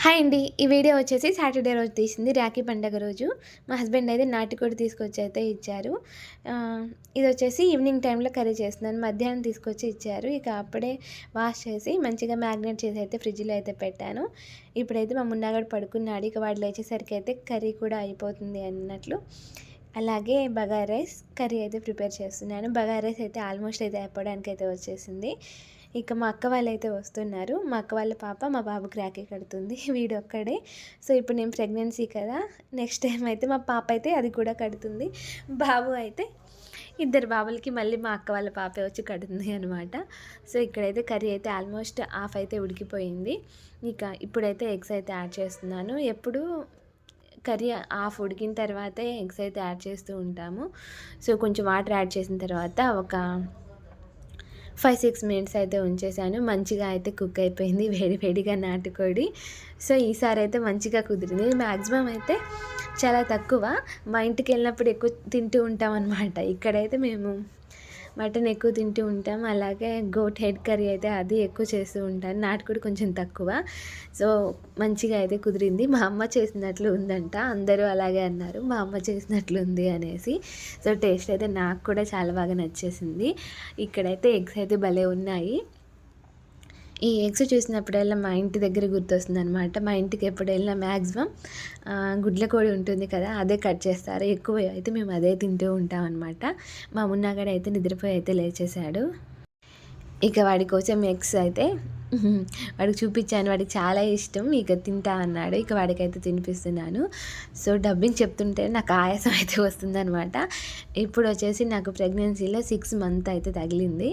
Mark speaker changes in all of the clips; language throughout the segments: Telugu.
Speaker 1: హాయ్ అండి. ఈ వీడియో వచ్చేసి సాటర్డే రోజు తీసింది. రాఖీ పండగ రోజు. మా హస్బెండ్ అయితే నాటుకోడి తీసుకొచ్చి అయితే ఇచ్చారు. ఇది వచ్చేసి ఈవినింగ్ టైంలో కర్రీ చేస్తున్నాను. మధ్యాహ్నం తీసుకొచ్చి ఇచ్చారు. ఇక అప్పుడే వాష్ చేసి మంచిగా మ్యాగ్నేట్ చేసి అయితే ఫ్రిడ్జ్లో అయితే పెట్టాను. ఇప్పుడైతే మా మున్నాగాడు పడుకున్నాడు. ఇక వాడు లేచేసరికి అయితే కర్రీ కూడా అయిపోతుంది అన్నట్లు. అలాగే బగారా రైస్ కర్రీ అయితే ప్రిపేర్ చేస్తున్నాను. బగారా రైస్ అయితే ఆల్మోస్ట్ అయితే అయిపోవడానికి అయితే వచ్చేసింది. ఇక మా అక్క వాళ్ళైతే వస్తున్నారు. మా అక్క వాళ్ళ పాప మా బాబుకి రాఖీ కడుతుంది. వీడొక్కడే. సో ఇప్పుడు నేను ప్రెగ్నెన్సీ కదా, నెక్స్ట్ టైం అయితే మా పాప అయితే అది కూడా కడుతుంది. బాబు అయితే ఇద్దరు బాబులకి మళ్ళీ మా అక్క వాళ్ళ పాపే వచ్చి కడుతుంది అనమాట. సో ఇక్కడైతే కర్రీ అయితే ఆల్మోస్ట్ హాఫ్ అయితే ఉడికిపోయింది. ఇక ఇప్పుడైతే ఎగ్స్ అయితే యాడ్ చేస్తున్నాను. ఎప్పుడు కర్రీ హాఫ్ ఉడికిన తర్వాతే ఎగ్స్ అయితే యాడ్ చేస్తూ ఉంటాము. సో కొంచెం వాటర్ యాడ్ చేసిన తర్వాత ఒక 5-6 మినిట్స్ అయితే ఉంచేసాను. మంచిగా అయితే కుక్ అయిపోయింది వేడి వేడిగా నాటుకోడి. సో ఈసారి అయితే మంచిగా కుదిరింది. మ్యాక్సిమం అయితే చాలా తక్కువ మా ఇంటికి వెళ్ళినప్పుడు ఎక్కువ తింటూ ఉంటాం అనమాట. ఇక్కడైతే మేము మటన్ ఎక్కువ తింటూ ఉంటాం. అలాగే గోట్ హెడ్ కర్రీ అయితే అది ఎక్కువ చేస్తూ ఉంటాను. నాటుకోడి కొంచెం తక్కువ. సో మంచిగా అయితే కుదిరింది. మా అమ్మ చేసినట్లు ఉందంట. అందరూ అలాగే అన్నారు, మా అమ్మ చేసినట్లు ఉంది అనేసి. సో టేస్ట్ అయితే నాకు కూడా చాలా బాగా నచ్చేసింది. ఇక్కడైతే ఎగ్స్ అయితే భలే ఉన్నాయి. ఈ ఎగ్స్ చూసినప్పుడల్లా మా ఇంటి దగ్గర గుర్తొస్తుంది అనమాట. మా ఇంటికి ఎప్పుడు వెళ్ళినా మ్యాక్సిమం గుడ్ల కోడి ఉంటుంది కదా, అదే కట్ చేస్తారు. ఎక్కువ అయితే మేము అదే తింటూ ఉంటాం అనమాట. మా మున్నాగాడు అయితే నిద్రపోయి అయితే లేచేశాడు. ఇక వాడి కోసం ఎగ్స్ అయితే వాడికి చూపించాను. వాడికి చాలా ఇష్టం. ఇక తింటా అన్నాడు. ఇక వాడికైతే తినిపిస్తున్నాను. సో డబ్బింగ్ చెప్తుంటే నాకు ఆయాసం అయితే వస్తుందనమాట. ఇప్పుడు వచ్చేసి నాకు ప్రెగ్నెన్సీలో 6 మంత్ అయితే తగిలింది.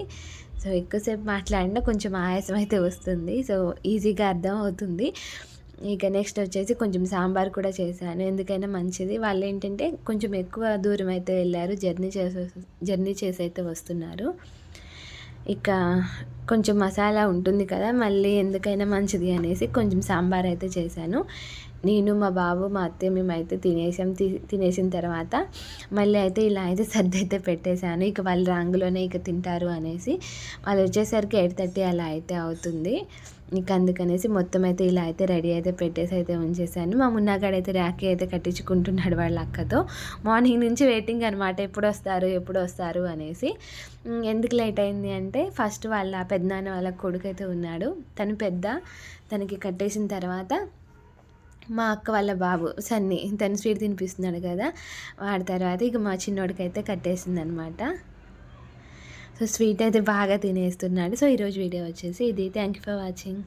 Speaker 1: సో ఎక్కువసేపు మాట్లాడినా కొంచెం ఆయాసం అయితే వస్తుంది. సో ఈజీగా అర్థం అవుతుంది. ఇక నెక్స్ట్ వచ్చేసి కొంచెం సాంబార్ కూడా చేశాను. ఎందుకైనా మంచిది. వాళ్ళు ఏంటంటే కొంచెం ఎక్కువ దూరం అయితే వెళ్ళారు. జర్నీ చేసి అయితే వస్తున్నారు. ఇక కొంచెం మసాలా ఉంటుంది కదా, మళ్ళీ ఎందుకైనా మంచిది అనేసి కొంచెం సాంబార్ అయితే చేశాను. నేను మా బాబు మా అత్తయ్య మేమైతే తినేసిన తర్వాత మళ్ళీ అయితే ఇలా అయితే సర్ది అయితే పెట్టేశాను. ఇక వాళ్ళు రాంగులోనే ఇక తింటారు అనేసి. వాళ్ళు వచ్చేసరికి 8:30 అలా అయితే అవుతుంది. ఇక అందుకనేసి మొత్తం అయితే ఇలా అయితే రెడీ అయితే పెట్టేసి అయితే ఉంచేసాను. మా మున్నాగాడైతే రాఖీ అయితే కట్టించుకుంటున్నాడు వాళ్ళ అక్కతో. మార్నింగ్ నుంచి వెయిటింగ్ అనమాట, ఎప్పుడు వస్తారు అనేసి. ఎందుకు లేట్ అయింది అంటే ఫస్ట్ వాళ్ళ పెద్దనాన్న వాళ్ళ కొడుకు అయితే ఉన్నాడు. తను పెద్ద, తనకి కట్టేసిన తర్వాత మా అక్క వాళ్ళ బాబు సన్నీ, తను స్వీట్ తినిపిస్తున్నాడు కదా, వాడి తర్వాత ఇక మా చిన్నోడికి అయితే కట్టేసింది అనమాట. సో స్వీట్ అయితే బాగా తినేస్తున్నాడు. సో ఈరోజు వీడియో వచ్చేసి ఇది. Thank you for watching.